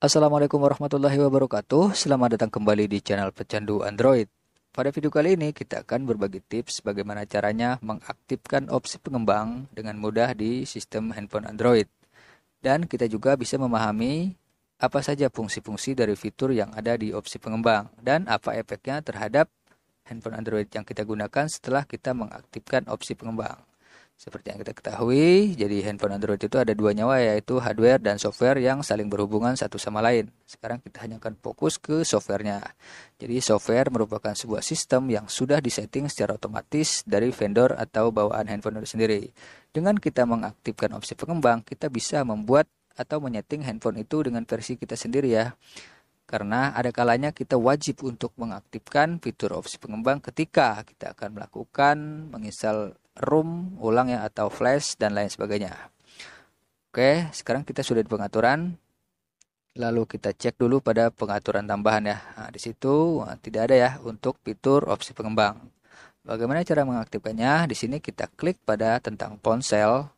Assalamualaikum warahmatullahi wabarakatuh. Selamat datang kembali di channel Pecandu Android. Pada video kali ini kita akan berbagi tips bagaimana caranya mengaktifkan opsi pengembang dengan mudah di sistem handphone Android. Dan kita juga bisa memahami apa saja fungsi-fungsi dari fitur yang ada di opsi pengembang dan apa efeknya terhadap handphone Android yang kita gunakan setelah kita mengaktifkan opsi pengembang. Seperti yang kita ketahui, jadi handphone Android itu ada dua nyawa, yaitu hardware dan software yang saling berhubungan satu sama lain. Sekarang kita hanya akan fokus ke softwarenya. Jadi software merupakan sebuah sistem yang sudah disetting secara otomatis dari vendor atau bawaan handphone itu sendiri. Dengan kita mengaktifkan opsi pengembang, kita bisa membuat atau menyeting handphone itu dengan versi kita sendiri ya. Karena ada kalanya kita wajib untuk mengaktifkan fitur opsi pengembang ketika kita akan melakukan menginstal ROM ulang ya atau flash dan lain sebagainya. Oke, sekarang kita sudah di pengaturan. Lalu kita cek dulu pada pengaturan tambahan ya. Nah, di situ tidak ada ya untuk fitur opsi pengembang. Bagaimana cara mengaktifkannya? Di sini kita klik pada tentang ponsel.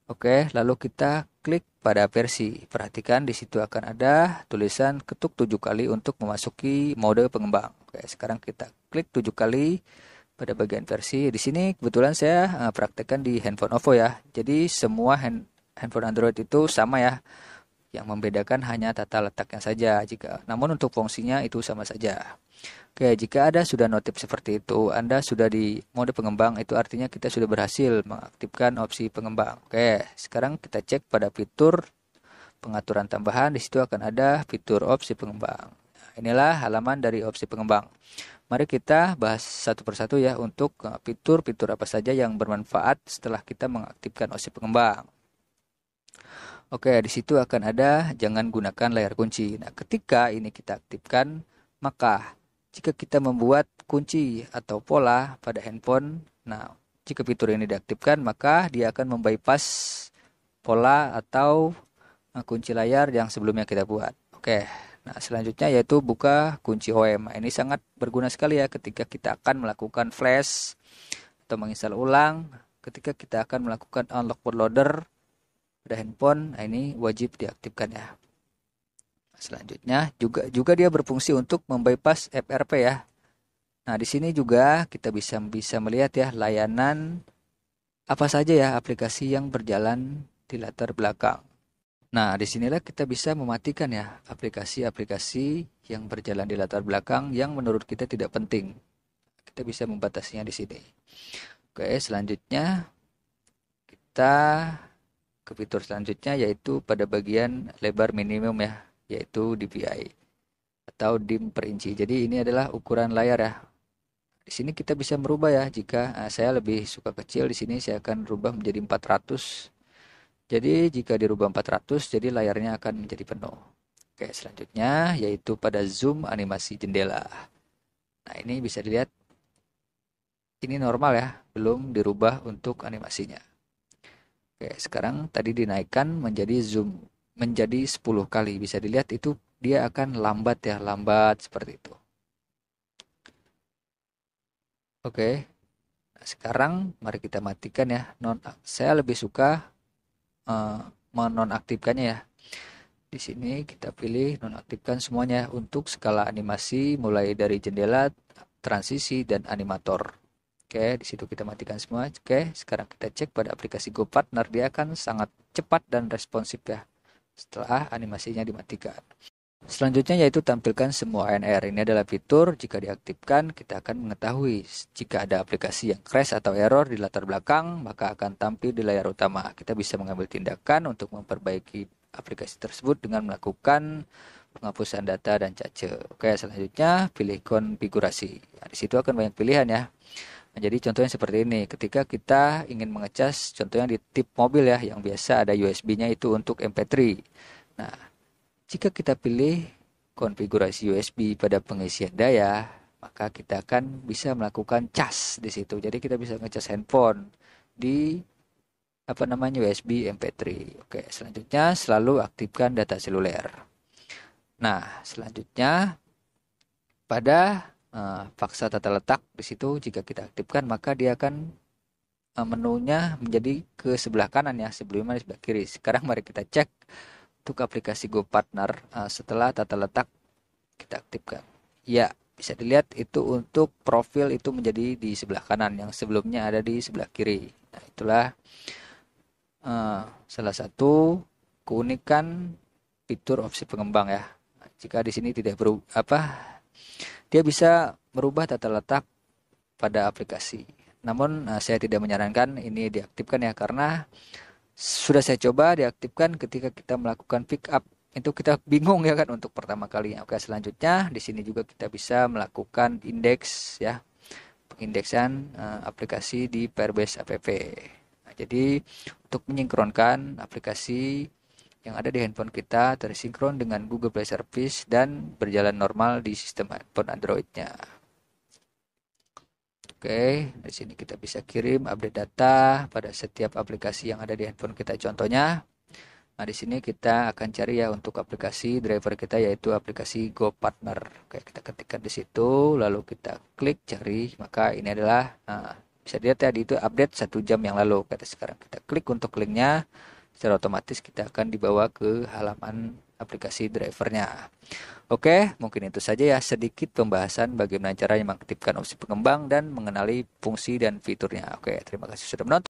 Oke, lalu kita klik pada versi. Perhatikan di situ akan ada tulisan ketuk 7 kali untuk memasuki mode pengembang. Oke, sekarang kita klik 7 kali pada bagian versi. Di sini kebetulan saya praktekkan di handphone OVO ya. Jadi semua handphone Android itu sama ya. Yang membedakan hanya tata letaknya saja. Namun untuk fungsinya itu sama saja. Oke, jika ada sudah notif seperti itu, Anda sudah di mode pengembang, itu artinya kita sudah berhasil mengaktifkan opsi pengembang. Oke, sekarang kita cek pada fitur pengaturan tambahan. Di situ akan ada fitur opsi pengembang. Nah, inilah halaman dari opsi pengembang. Mari kita bahas satu persatu ya untuk fitur-fitur apa saja yang bermanfaat setelah kita mengaktifkan opsi pengembang. Oke, di situ akan ada jangan gunakan layar kunci. Nah, ketika ini kita aktifkan, maka jika kita membuat kunci atau pola pada handphone, nah, jika fitur ini diaktifkan, maka dia akan membypass pola atau kunci layar yang sebelumnya kita buat. Oke, nah selanjutnya yaitu buka kunci OEM. Nah, ini sangat berguna sekali ya ketika kita akan melakukan flash atau menginstal ulang, ketika kita akan melakukan unlock bootloader pada handphone. Nah, ini wajib diaktifkan ya. Selanjutnya juga dia berfungsi untuk membypass FRP ya. Nah, di sini juga kita bisa melihat ya layanan apa saja ya aplikasi yang berjalan di latar belakang. Nah, disinilah kita bisa mematikan ya aplikasi-aplikasi yang berjalan di latar belakang yang menurut kita tidak penting. Kita bisa membatasinya di sini. Oke, selanjutnya kita ke fitur selanjutnya yaitu pada bagian lebar minimum ya, yaitu DPI atau dim per inci. Jadi ini adalah ukuran layar ya. Di sini kita bisa merubah ya. Jika saya lebih suka kecil, di sini saya akan rubah menjadi 400. Jadi jika dirubah 400, jadi layarnya akan menjadi penuh. Oke, selanjutnya yaitu pada zoom animasi jendela. Nah, ini bisa dilihat ini normal ya, belum dirubah untuk animasinya. Oke, sekarang tadi dinaikkan menjadi zoom menjadi 10 kali. Bisa dilihat itu dia akan lambat ya, lambat seperti itu. Oke, nah, sekarang mari kita matikan ya. Saya lebih suka menonaktifkannya ya. Di sini kita pilih nonaktifkan semuanya untuk skala animasi mulai dari jendela, transisi, dan animator. Oke, di situ kita matikan semua. Oke, sekarang kita cek pada aplikasi GoPartner, dia akan sangat cepat dan responsif ya setelah animasinya dimatikan. Selanjutnya yaitu tampilkan semua ANR. Ini adalah fitur jika diaktifkan kita akan mengetahui jika ada aplikasi yang crash atau error di latar belakang maka akan tampil di layar utama. Kita bisa mengambil tindakan untuk memperbaiki aplikasi tersebut dengan melakukan penghapusan data dan cache. Oke, selanjutnya pilih konfigurasi. Nah, di situ akan banyak pilihan ya. Nah, jadi contohnya seperti ini. Ketika kita ingin mengecas contohnya di tip mobil ya yang biasa ada USB-nya itu untuk MP3. Nah, jika kita pilih konfigurasi USB pada pengisian daya, maka kita akan bisa melakukan cas di situ. Jadi kita bisa ngecas handphone di USB MP3. Oke, selanjutnya selalu aktifkan data seluler. Nah, selanjutnya pada faksa tata letak di situ jika kita aktifkan maka dia akan menunya menjadi ke sebelah kanan ya, sebelumnya di sebelah kiri. Sekarang mari kita cek untuk aplikasi GoPartner setelah tata letak kita aktifkan. Ya, bisa dilihat itu untuk profil itu menjadi di sebelah kanan, yang sebelumnya ada di sebelah kiri. Nah, itulah salah satu keunikan fitur opsi pengembang ya. Jika di sini tidak dia bisa merubah tata letak pada aplikasi. Namun saya tidak menyarankan ini diaktifkan ya, karena sudah saya coba diaktifkan ketika kita melakukan pick up. Itu kita bingung ya kan untuk pertama kalinya. Oke, selanjutnya di sini juga kita bisa melakukan indeks ya, pengindeksan aplikasi di Firebase app. Nah, jadi untuk menyinkronkan aplikasi yang ada di handphone kita tersinkron dengan Google Play Service dan berjalan normal di sistem handphone Android-nya. Oke, di sini kita bisa kirim update data pada setiap aplikasi yang ada di handphone kita. Contohnya, nah di sini kita akan cari ya untuk aplikasi driver kita, yaitu aplikasi GoPartner. Oke, kita ketikkan di situ, lalu kita klik cari, maka ini adalah bisa dilihat tadi itu update 1 jam yang lalu. Kata sekarang kita klik untuk linknya, secara otomatis kita akan dibawa ke halaman aplikasi drivernya. Oke, mungkin itu saja ya sedikit pembahasan bagaimana caranya mengaktifkan opsi pengembang dan mengenali fungsi dan fiturnya. Oke, terima kasih sudah menonton.